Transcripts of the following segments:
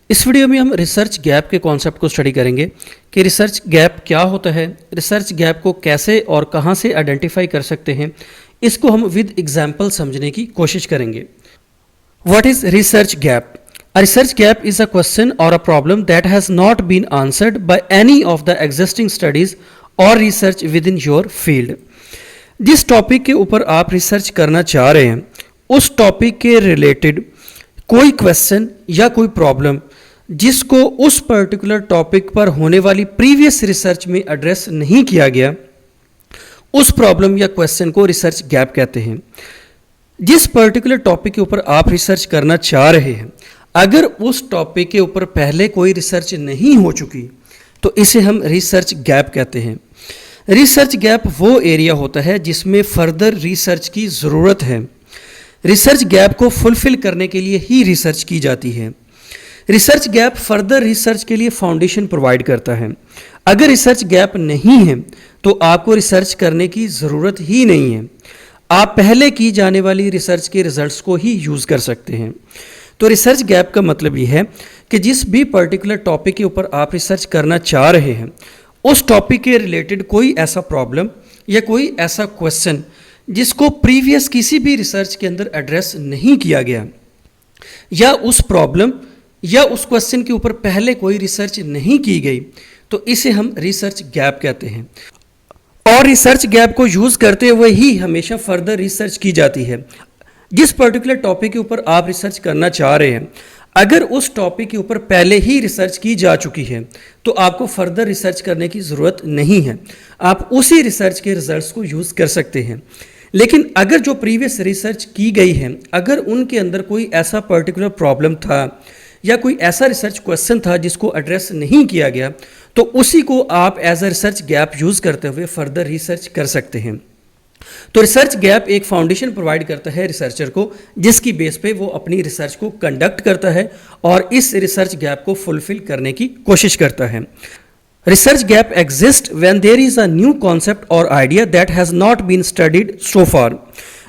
इस वीडियो में हम रिसर्च गैप के कॉन्सेप्ट को स्टडी करेंगे कि रिसर्च गैप क्या होता है, रिसर्च गैप को कैसे और कहां से आइडेंटिफाई कर सकते हैं। इसको हम विद एग्जांपल समझने की कोशिश करेंगे। What is research gap? A research gap is a question or a problem that has not been answered by any of the existing studies or research within your field. जिस topic के ऊपर आप research करना चाह रहे हैं उस topic के रिलेटेड कोई क्वेश्चन या कोई प्रॉब्लम जिसको उस पर्टिकुलर टॉपिक पर होने वाली प्रीवियस रिसर्च में एड्रेस नहीं किया गया, उस प्रॉब्लम या क्वेश्चन को रिसर्च गैप कहते हैं। जिस पर्टिकुलर टॉपिक के ऊपर आप रिसर्च करना चाह रहे हैं, अगर उस टॉपिक के ऊपर पहले कोई रिसर्च नहीं हो चुकी तो इसे हम रिसर्च गैप कहते हैं। रिसर्च गैप वो एरिया होता है जिसमें फर्दर रिसर्च की ज़रूरत है। रिसर्च गैप को फुलफिल करने के लिए ही रिसर्च की जाती है। रिसर्च गैप फर्दर रिसर्च के लिए फाउंडेशन प्रोवाइड करता है। अगर रिसर्च गैप नहीं है तो आपको रिसर्च करने की ज़रूरत ही नहीं है। आप पहले की जाने वाली रिसर्च के रिजल्ट्स को ही यूज़ कर सकते हैं। तो रिसर्च गैप का मतलब ये है कि जिस भी पर्टिकुलर टॉपिक के ऊपर आप रिसर्च करना चाह रहे हैं उस टॉपिक के रिलेटेड कोई ऐसा प्रॉब्लम या कोई ऐसा क्वेश्चन जिसको प्रीवियस किसी भी रिसर्च के अंदर एड्रेस नहीं किया गया, या उस प्रॉब्लम या उस क्वेश्चन के ऊपर पहले कोई रिसर्च नहीं की गई, तो इसे हम रिसर्च गैप कहते हैं। और रिसर्च गैप को यूज़ करते हुए ही हमेशा फर्दर रिसर्च की जाती है। जिस पर्टिकुलर टॉपिक के ऊपर आप रिसर्च करना चाह रहे हैं, अगर उस टॉपिक के ऊपर पहले ही रिसर्च की जा चुकी है तो आपको फर्दर रिसर्च करने की ज़रूरत नहीं है। आप उसी रिसर्च के रिजल्ट्स को यूज़ कर सकते हैं। लेकिन अगर जो प्रीवियस रिसर्च की गई है, अगर उनके अंदर कोई ऐसा पर्टिकुलर प्रॉब्लम था या कोई ऐसा रिसर्च क्वेश्चन था जिसको एड्रेस नहीं किया गया, तो उसी को आप as a research gap use करते हुए फर्दर रिसर्च कर सकते हैं। तो रिसर्च गैप एक फाउंडेशन प्रोवाइड करता है रिसर्चर को, जिसकी बेस पे वो अपनी रिसर्च को कंडक्ट करता है और इस रिसर्च गैप को फुलफिल करने की कोशिश करता है। Research gap exist when there is a new concept और idea that has not been studied so far.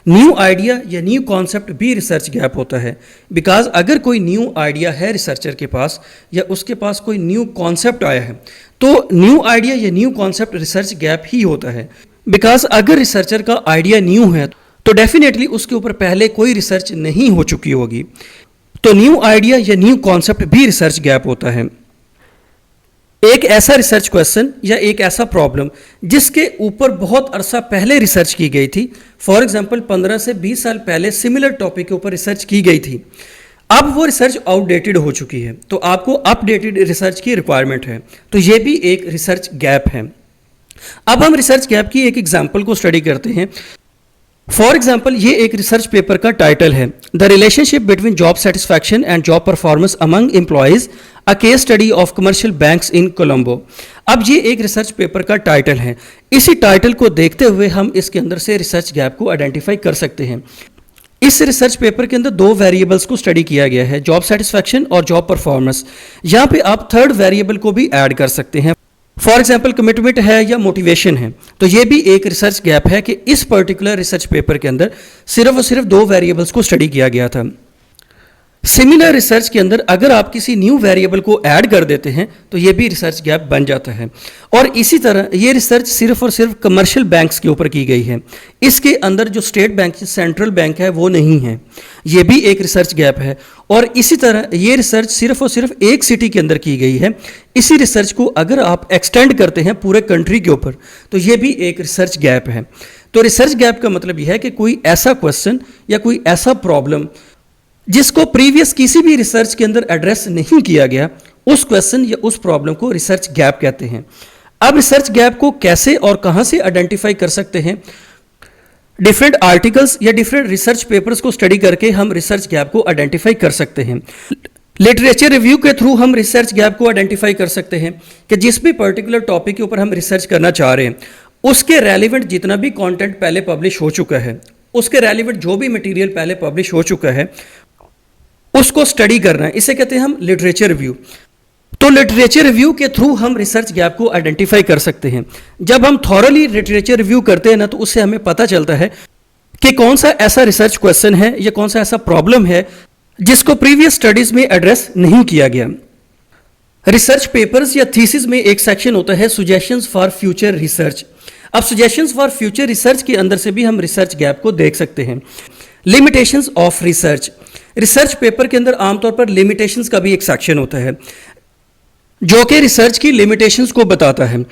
New idea या न्यू कॉन्सेप्ट भी रिसर्च गैप होता है। बिकॉज अगर कोई न्यू आइडिया है रिसर्चर के पास या उसके पास कोई न्यू कॉन्सेप्ट आया है, तो न्यू आइडिया या न्यू कॉन्सेप्ट रिसर्च गैप ही होता है। बिकॉज अगर रिसर्चर का आइडिया न्यू है तो डेफिनेटली उसके ऊपर पहले कोई रिसर्च नहीं हो चुकी होगी, तो न्यू आइडिया या न्यू कॉन्सेप्ट भी रिसर्च गैप होता है। एक ऐसा रिसर्च क्वेश्चन या एक ऐसा प्रॉब्लम जिसके ऊपर बहुत अरसा पहले रिसर्च की गई थी, फॉर एग्जांपल 15 से 20 साल पहले सिमिलर टॉपिक के ऊपर रिसर्च की गई थी, अब वो रिसर्च आउटडेटेड हो चुकी है, तो आपको अपडेटेड रिसर्च की रिक्वायरमेंट है। तो ये भी एक रिसर्च गैप है। अब हम रिसर्च गैप की एक एग्जांपल को स्टडी करते हैं। फॉर एग्जांपल, ये एक रिसर्च पेपर का टाइटल है, the relationship between job satisfaction and job performance among employees, a case study of commercial banks in Colombo. अब ये एक रिसर्च पेपर का टाइटल है। इसी टाइटल को देखते हुए हम इसके अंदर से रिसर्च गैप को आइडेंटिफाई कर सकते हैं। इस रिसर्च पेपर के अंदर दो वेरिएबल्स को स्टडी किया गया है, जॉब सेटिस्फैक्शन और जॉब परफॉर्मेंस। यहाँ पे आप थर्ड वेरिएबल को भी ऐड कर सकते हैं, फॉर एग्जाम्पल कमिटमेंट है या मोटिवेशन है। तो ये भी एक रिसर्च गैप है कि इस पर्टिकुलर रिसर्च पेपर के अंदर सिर्फ और सिर्फ दो वेरिएबल्स को स्टडी किया गया था। सिमिलर रिसर्च के अंदर अगर आप किसी न्यू वेरिएबल को ऐड कर देते हैं तो ये भी रिसर्च गैप बन जाता है। और इसी तरह ये रिसर्च सिर्फ और सिर्फ कमर्शियल बैंक्स के ऊपर की गई है। इसके अंदर जो स्टेट बैंक सेंट्रल बैंक है वो नहीं है, ये भी एक रिसर्च गैप है। और इसी तरह ये रिसर्च सिर्फ और सिर्फ एक सिटी के अंदर की गई है। इसी रिसर्च को अगर आप एक्सटेंड करते हैं पूरे कंट्री के ऊपर तो ये भी एक रिसर्च गैप है। तो रिसर्च गैप का मतलब यह है कि कोई ऐसा क्वेश्चन या कोई ऐसा प्रॉब्लम जिसको प्रीवियस किसी भी रिसर्च के अंदर एड्रेस नहीं किया गया, उस क्वेश्चन या उस प्रॉब्लम को रिसर्च गैप कहते हैं। अब रिसर्च गैप को कैसे और कहां से आइडेंटिफाई कर सकते हैं? डिफरेंट आर्टिकल्स या डिफरेंट रिसर्च पेपर्स को स्टडी करके हम रिसर्च गैप को आइडेंटिफाई कर सकते हैं। लिटरेचर रिव्यू के थ्रू हम रिसर्च गैप को आइडेंटिफाई कर सकते हैं कि जिस भी पर्टिकुलर टॉपिक के ऊपर हम रिसर्च करना चाह रहे हैं उसके रेलिवेंट जितना भी कंटेंट पहले पब्लिश हो चुका है, उसके रेलिवेंट जो भी मटेरियल पहले पब्लिश हो चुका है उसको स्टडी करना है। इसे कहते हैं हम लिटरेचर रिव्यू। तो लिटरेचर रिव्यू के थ्रू हम रिसर्च गैप को आइडेंटिफाई कर सकते हैं। जब हम थॉरली लिटरेचर रिव्यू करते हैं ना, तो उससे हमें पता चलता है कि कौन सा ऐसा रिसर्च क्वेश्चन है या कौन सा ऐसा प्रॉब्लम है जिसको प्रीवियस स्टडीज में एड्रेस नहीं किया गया। रिसर्च पेपर्स या थीसिस में एक सेक्शन होता है सुजेशंस फॉर फ्यूचर रिसर्च। अब सुजेशंस फॉर फ्यूचर रिसर्च के अंदर से भी हम रिसर्च गैप को देख सकते हैं। Limitations of research, research paper के अंदर आमतौर पर लिमिटेशंस का भी एक सेक्शन होता है जो कि रिसर्च की लिमिटेशंस को बताता है।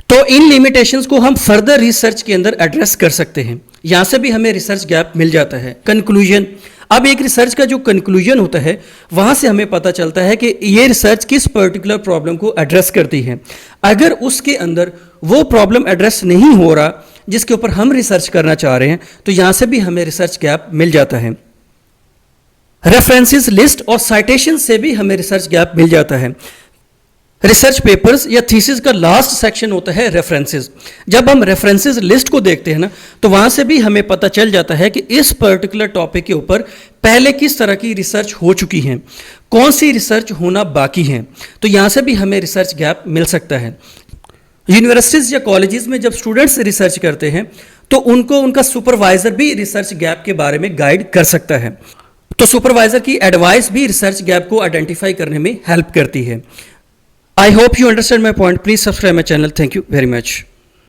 तो इन लिमिटेशंस को हम फर्दर रिसर्च के अंदर एड्रेस कर सकते हैं। यहां से भी हमें रिसर्च गैप मिल जाता है। कंक्लूजन, अब एक रिसर्च का जो कंक्लूजन होता है वहां से हमें पता चलता है कि ये रिसर्च किस पर्टिकुलर प्रॉब्लम को एड्रेस करती है। अगर उसके अंदर वो प्रॉब्लम एड्रेस नहीं हो रहा जिसके ऊपर हम रिसर्च करना चाह रहे हैं तो यहां से भी हमें रिसर्च गैप मिल जाता है। रेफरेंसेस लिस्ट और साइटेशन से भी हमें रिसर्च गैप मिल जाता है। रिसर्च पेपर्स या थीसिस का लास्ट सेक्शन होता है रेफरेंसेस। जब हम रेफरेंसेस लिस्ट को देखते हैं ना तो वहां से भी हमें पता चल जाता है कि इस पर्टिकुलर टॉपिक के ऊपर पहले किस तरह की रिसर्च हो चुकी है, कौन सी रिसर्च होना बाकी है। तो यहां से भी हमें रिसर्च गैप मिल सकता है। यूनिवर्सिटीज या कॉलेजेस में जब स्टूडेंट्स रिसर्च करते हैं तो उनको उनका सुपरवाइजर भी रिसर्च गैप के बारे में गाइड कर सकता है। तो सुपरवाइजर की एडवाइस भी रिसर्च गैप को आइडेंटिफाई करने में हेल्प करती है। I hope you understand my point. Please subscribe my channel. Thank you very much.